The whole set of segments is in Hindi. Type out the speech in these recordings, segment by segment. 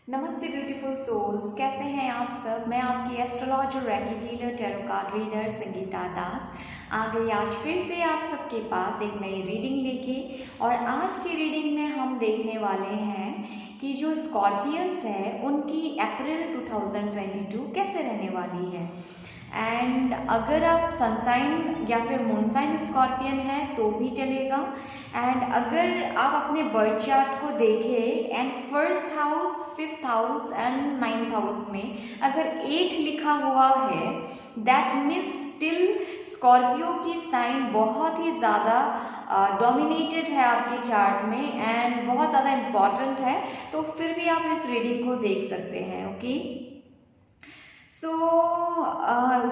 नमस्ते ब्यूटीफुल सोल्स, कैसे हैं आप सब। मैं आपकी astrologer reiki healer tarot card reader Sangeeta Das आ गई आज फिर से आप सबके पास एक नई रीडिंग लेके। और आज की रीडिंग में हम देखने वाले हैं कि जो स्कॉर्पियंस है उनकी अप्रैल 2022 कैसे रहने वाली है। एंड अगर आप सनसाइन या फिर मूनसाइन स्कॉर्पियन हैं तो भी चलेगा। एंड अगर आप अपने बर्थ चार्ट को देखें and first house, fifth house and ninth house में अगर 8 लिखा हुआ है, दैट मीन्स स्टिल स्कॉर्पियो की साइन बहुत ही ज़्यादा डोमिनेटेड है आपके चार्ट में एंड बहुत ज़्यादा इम्पॉर्टेंट है। तो फिर भी आप इस रीडिंग को देख सकते हैं। Okay, so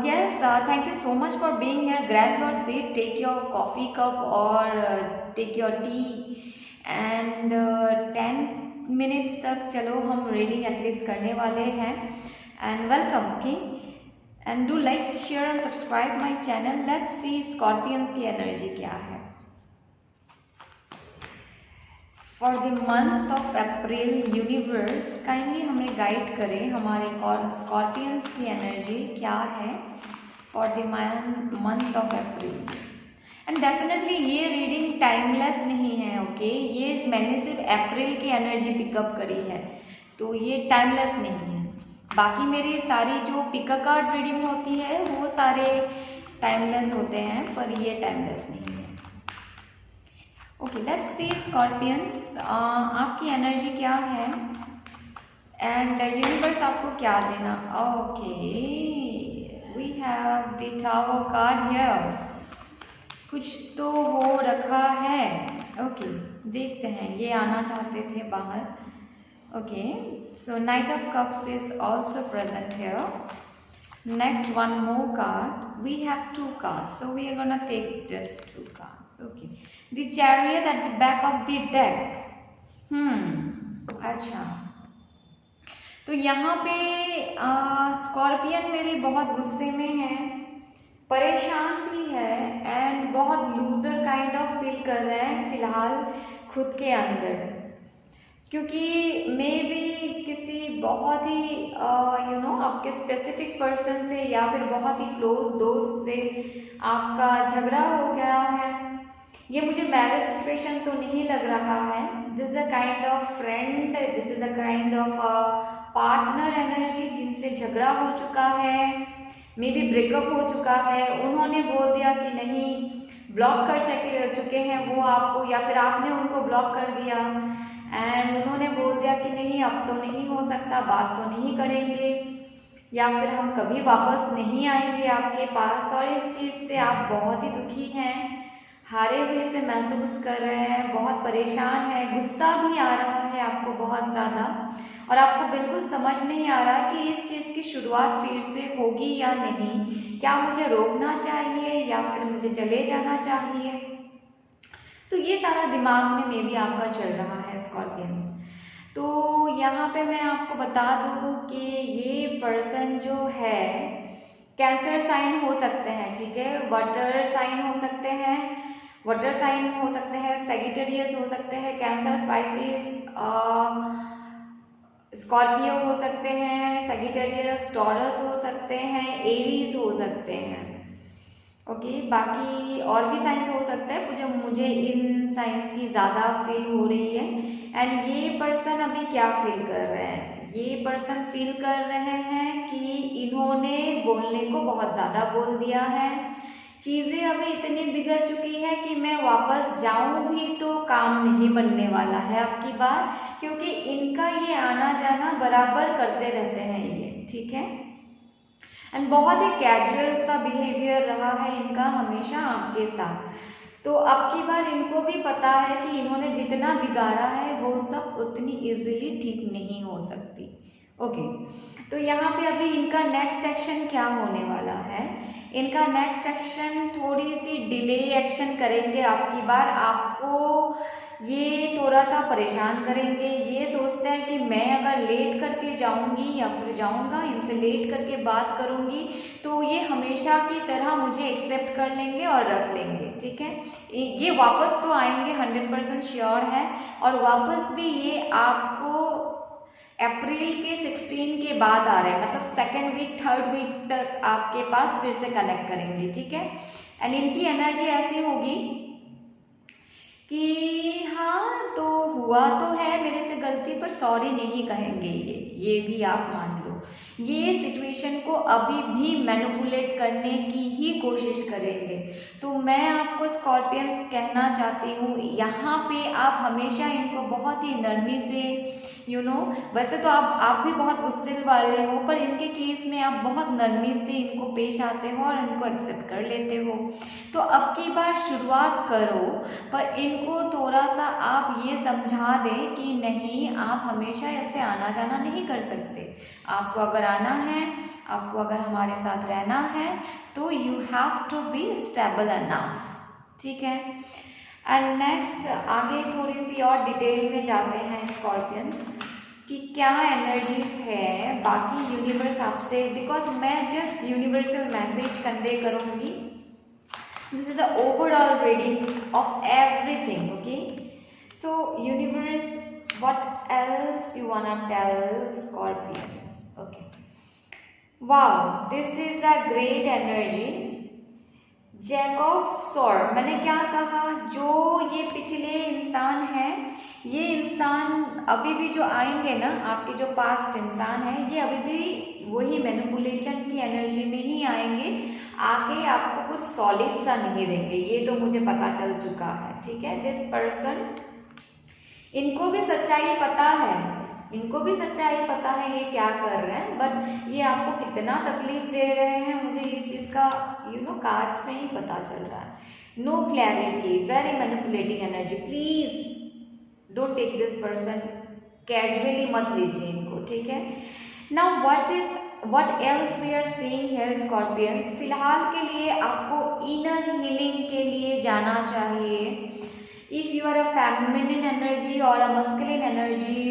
yes, thank you so much for being here. Grab your seat, take your coffee cup or take your tea and 10 minutes तक चलो हम रीडिंग एटलीस्ट करने वाले हैं। And welcome. Okay, and do like, share and subscribe my channel. Let's see scorpions की एनर्जी क्या है for the month of April. Universe kindly हमें गाइड करें, हमारे स्कॉर्पियंस की एनर्जी क्या है for the month of April. And definitely ये रीडिंग टाइमलेस नहीं है। ओके, ये मैंने सिर्फ अप्रैल की एनर्जी पिकअप करी है, तो ये टाइमलेस नहीं है। बाकी मेरी सारी जो पिकअप कार्ड रीडिंग होती है वो सारे टाइमलेस होते हैं, पर ये टाइमलेस नहीं है। ओके, लेट्स सी स्कॉर्पियंस आपकी एनर्जी क्या है एंड यूनिवर्स आपको क्या देना। Okay, we have the tower card here. कुछ तो हो रखा है। ओके, देखते हैं ये आना चाहते थे बाहर। Okay, so night of cups is also present here. Next one more card, we have 2 cards, so we are gonna take this 2 cards. Okay, the chariot at the back of the deck. अच्छा, तो यहाँ पे स्कॉर्पियन मेरे बहुत गुस्से में है, परेशान भी है एंड बहुत लूजर काइंड ऑफ फील कर रहे हैं फिलहाल खुद के अंदर, क्योंकि मे बी किसी बहुत ही आपके स्पेसिफिक पर्सन से या फिर बहुत ही क्लोज दोस्त से आपका झगड़ा हो गया है। ये मुझे मैरिज सिचुएशन तो नहीं लग रहा है। This is a kind of friend, this is a kind of partner energy जिनसे झगड़ा हो चुका है, मे बी ब्रेकअप हो चुका है। उन्होंने बोल दिया कि नहीं, ब्लॉक कर चुके हैं वो आपको, या फिर आपने उनको ब्लॉक कर दिया एंड उन्होंने बोल दिया कि नहीं अब तो नहीं हो सकता, बात तो नहीं करेंगे या फिर हम कभी वापस नहीं आएंगे आपके पास। और इस चीज़ से आप बहुत ही दुखी हैं, हारे हुए से महसूस कर रहे हैं, बहुत परेशान है, गुस्सा भी आ रहा है आपको बहुत ज़्यादा, और आपको बिल्कुल समझ नहीं आ रहा कि इस चीज़ की शुरुआत फिर से होगी या नहीं, क्या मुझे रोकना चाहिए या फिर मुझे चले जाना चाहिए। तो ये सारा दिमाग में मे बी आपका चल रहा है स्कॉर्पियंस। तो यहाँ पे मैं आपको बता दूँ कि ये पर्सन जो है कैंसर साइन हो सकते हैं, ठीक है, वाटर साइन हो सकते हैं, वाटर साइन हो सकते हैं, सेजिटेरियस हो सकते हैं, कैंसर, स्पाइसिस, स्कॉर्पियो हो सकते हैं, सेजिटेरियस, टॉरस हो सकते हैं, एरीज हो सकते हैं। ओके, बाकी और भी साइंस हो सकता है, मुझे इन साइंस की ज़्यादा फील हो रही है। एंड ये पर्सन अभी क्या फील कर रहे हैं, ये पर्सन फील कर रहे हैं कि इन्होंने बोलने को बहुत ज़्यादा बोल दिया है, चीज़ें अभी इतनी बिगड़ चुकी है कि मैं वापस जाऊं भी तो काम नहीं बनने वाला है अब की बार, क्योंकि इनका ये आना जाना बराबर करते रहते हैं ये, ठीक है। एंड बहुत ही कैजुअल सा बिहेवियर रहा है इनका हमेशा आपके साथ। तो अब की बार इनको भी पता है कि इन्होंने जितना बिगाड़ा है वो सब उतनी इजीली ठीक नहीं हो सकती। ओके, तो यहाँ पे अभी इनका नेक्स्ट एक्शन क्या होने वाला है, इनका नेक्स्ट एक्शन थोड़ी सी डिले एक्शन करेंगे अब की बार। आपको ये थोड़ा सा परेशान करेंगे, ये सोचते हैं कि मैं अगर लेट करके जाऊंगी या फिर जाऊंगा इनसे लेट करके बात करूंगी तो ये हमेशा की तरह मुझे एक्सेप्ट कर लेंगे और रख लेंगे, ठीक है। ये वापस तो आएंगे 100% श्योर है, और वापस भी ये आपको अप्रैल के 16 के बाद आ रहे हैं, मतलब सेकेंड वीक थर्ड वीक तक आपके पास फिर से कनेक्ट करेंगे, ठीक है। एंड इनकी एनर्जी ऐसी होगी कि हाँ तो हुआ तो है मेरे से गलती, पर सॉरी नहीं कहेंगे, ये भी आप मान लो। ये सिचुएशन को अभी भी मैनिपुलेट करने की ही कोशिश करेंगे। तो मैं आपको स्कॉर्पियंस कहना चाहती हूँ, यहाँ पे आप हमेशा इनको बहुत ही नरमी से वैसे तो आप भी बहुत गुस्से वाले हो, पर इनके केस में आप बहुत नरमी से इनको पेश आते हो और इनको एक्सेप्ट कर लेते हो। तो अब की बार शुरुआत करो, पर इनको थोड़ा सा आप ये समझा दें कि नहीं, आप हमेशा ऐसे आना जाना नहीं कर सकते। आपको अगर आना है, आपको अगर हमारे साथ रहना है, तो you have to be stable enough, ठीक है। एंड नेक्स्ट आगे थोड़ी सी और डिटेल में जाते हैं स्कॉर्पियंस कि क्या एनर्जीज है बाकी यूनिवर्स आपसे, बिकॉज मैं जस्ट यूनिवर्सल मैसेज कन्वे करूँगी। This is the overall reading of everything, okay. So universe, what else you wanna tell Scorpions? Okay, wow, this is a great energy. Jack of sword, मैंने क्या कहा, जो ये पिछले इंसान है, ये इंसान अभी भी जो आएंगे ना, आपके जो पास्ट इंसान है, ये अभी भी वही मैनिपुलेशन की एनर्जी में ही आएंगे, आगे आपको कुछ सॉलिड सा नहीं देंगे, ये तो मुझे पता चल चुका है, ठीक है। दिस पर्सन, इनको भी सच्चाई पता है, इनको भी सच्चाई पता है ये क्या कर रहे हैं, बट ये आपको कितना तकलीफ दे रहे हैं, मुझे ये चीज़ का कार्ड्स में ही पता चल रहा है। No clarity, very manipulating energy, please don't take this person casually, मत लीजिए इनको, ठीक है। Now what else we are seeing here scorpions, फिलहाल के लिए आपको इनर हीलिंग के लिए जाना चाहिए। If you are a feminine energy और अ मस्कुलिन एनर्जी,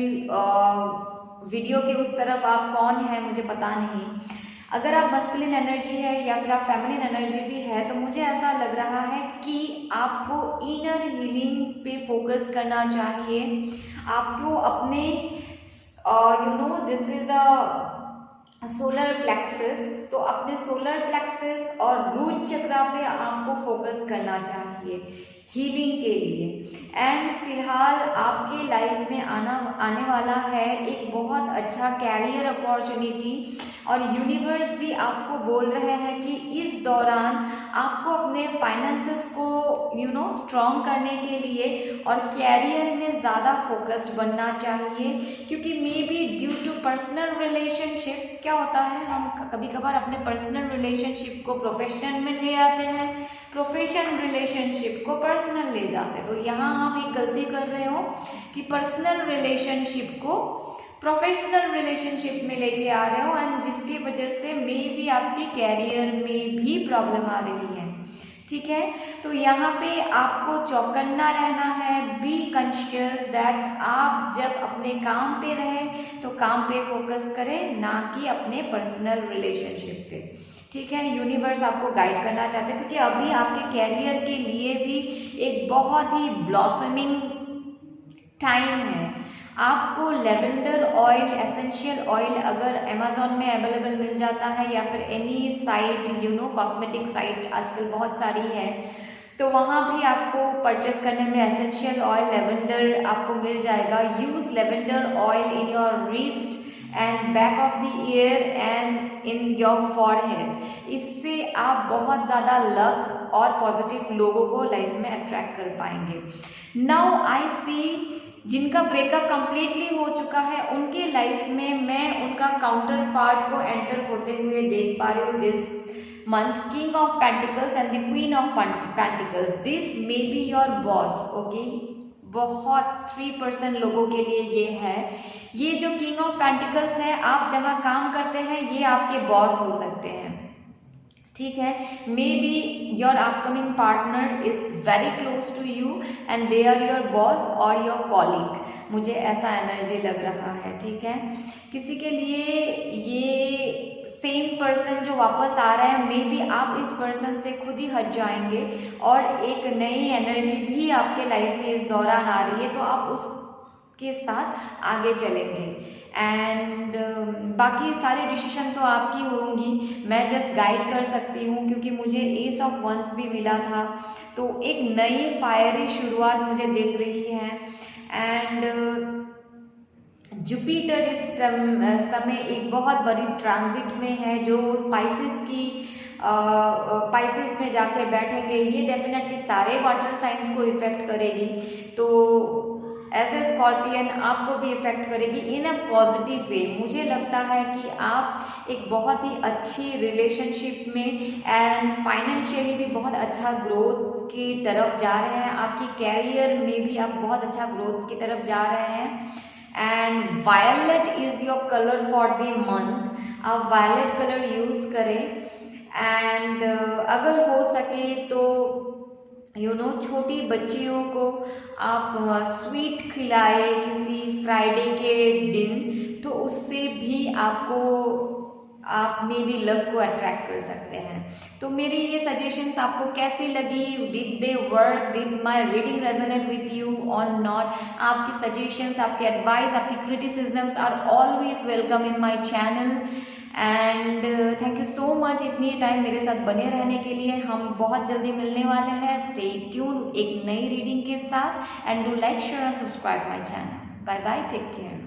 वीडियो के उस तरफ आप कौन है मुझे पता नहीं, अगर आप मस्कुलिन एनर्जी है या फिर आप फेमिनिन एनर्जी भी है, तो मुझे ऐसा लग रहा है कि आपको इनर हीलिंग पे फोकस करना चाहिए। आपको अपने this is a solar plexus, तो अपने सोलर प्लेक्सस और रूट चक्रा पे आपको फोकस करना चाहिए हीलिंग के लिए। एंड फिलहाल आपके लाइफ में आने वाला है एक बहुत अच्छा कैरियर अपॉर्चुनिटी, और यूनिवर्स भी आपको बोल रहे हैं कि इस दौरान आपको अपने फाइनेंसेस को स्ट्रॉन्ग करने के लिए और कैरियर में ज़्यादा फोकस्ड बनना चाहिए, क्योंकि maybe due to personal relationship क्या होता है, हम कभी कभार अपने पर्सनल रिलेशनशिप को प्रोफेशनल में ले आते हैं, प्रोफेशनल रिलेशनशिप को पर्सनल ले जाते हैं। तो यहाँ आप एक गलती कर रहे हो कि पर्सनल रिलेशनशिप को प्रोफेशनल रिलेशनशिप में लेके आ रहे हो, एंड जिसकी वजह से मे बी आपके कैरियर में भी प्रॉब्लम आ रही है, ठीक है। तो यहाँ पे आपको चौकन्ना रहना है, बी कॉन्शियस दैट आप जब अपने काम पे रहे तो काम पे फोकस करें, ना कि अपने पर्सनल रिलेशनशिप पे, ठीक है। यूनिवर्स आपको गाइड करना चाहते हैं, क्योंकि अभी आपके कैरियर के लिए भी एक बहुत ही ब्लॉसमिंग टाइम है। आपको लेवेंडर ऑयल, एसेंशियल ऑयल अगर अमेजोन में अवेलेबल मिल जाता है, या फिर एनी साइट कॉस्मेटिक साइट आजकल बहुत सारी है, तो वहाँ भी आपको परचेस करने में एसेंशियल ऑयल लेवेंडर आपको मिल जाएगा। Use lavender oil in your wrist and back of the year and in your forehead. इससे आप बहुत ज़्यादा लक और पॉजिटिव लोगों को लाइफ में अट्रैक्ट कर पाएंगे। नाउ आई सी जिनका ब्रेकअप कंप्लीटली हो चुका है, उनके लाइफ में मैं उनका काउंटर पार्ट को एंटर होते हुए देख पा रही हूँ this month. King of pentacles and the queen of pentacles, this may be your boss, okay. बहुत 3% लोगों के लिए ये है। ये जो किंग ऑफ पेंटिकल्स है, आप जहाँ काम करते हैं ये आपके बॉस हो सकते हैं, ठीक है। Maybe your upcoming partner is very close to you and they are your boss और योर कॉलीग, मुझे ऐसा एनर्जी लग रहा है, ठीक है। किसी के लिए ये सेम पर्सन जो वापस आ रहा है, मे बी आप इस पर्सन से खुद ही हट जाएंगे और एक नई एनर्जी भी आपके लाइफ में इस दौरान आ रही है, तो आप उसके साथ आगे चलेंगे। एंड बाकी सारे डिसीजन तो आपकी होंगी, मैं जस्ट गाइड कर सकती हूँ क्योंकि मुझे एस ऑफ वंस भी मिला था। तो एक नई फायरी शुरुआत मुझे दिख रही है। एंड जुपिटर इस समय एक बहुत बड़ी ट्रांजिट में है जो पाइसेस में जाके बैठेंगे। ये डेफिनेटली सारे वाटर साइंस को इफेक्ट करेगी, तो एज ए स्कॉर्पियन आपको भी इफेक्ट करेगी इन अ पॉजिटिव वे। मुझे लगता है कि आप एक बहुत ही अच्छी रिलेशनशिप में एंड फाइनेंशियली भी बहुत अच्छा ग्रोथ की तरफ जा रहे हैं। आपकी कैरियर में भी आप बहुत अच्छा ग्रोथ की तरफ जा रहे हैं। And violet is your colour for the month. आप वायलेट कलर यूज़ करें। एंड अगर हो सके तो छोटी बच्चियों को आप स्वीट खिलाए किसी फ्राइडे के दिन, तो उससे भी आप में भी लव को अट्रैक्ट कर सकते हैं। तो मेरी ये सजेशंस आपको कैसी लगी? Did they work? Did my reading resonate with you और नॉट? आपकी सजेशंस, आपकी एडवाइस, आपकी criticisms are always welcome in my channel. And thank you so much इतनी टाइम मेरे साथ बने रहने के लिए। हम बहुत जल्दी मिलने वाले हैं। स्टे ट्यून एक नई रीडिंग के साथ and do like, share and subscribe my channel. Bye bye, take care.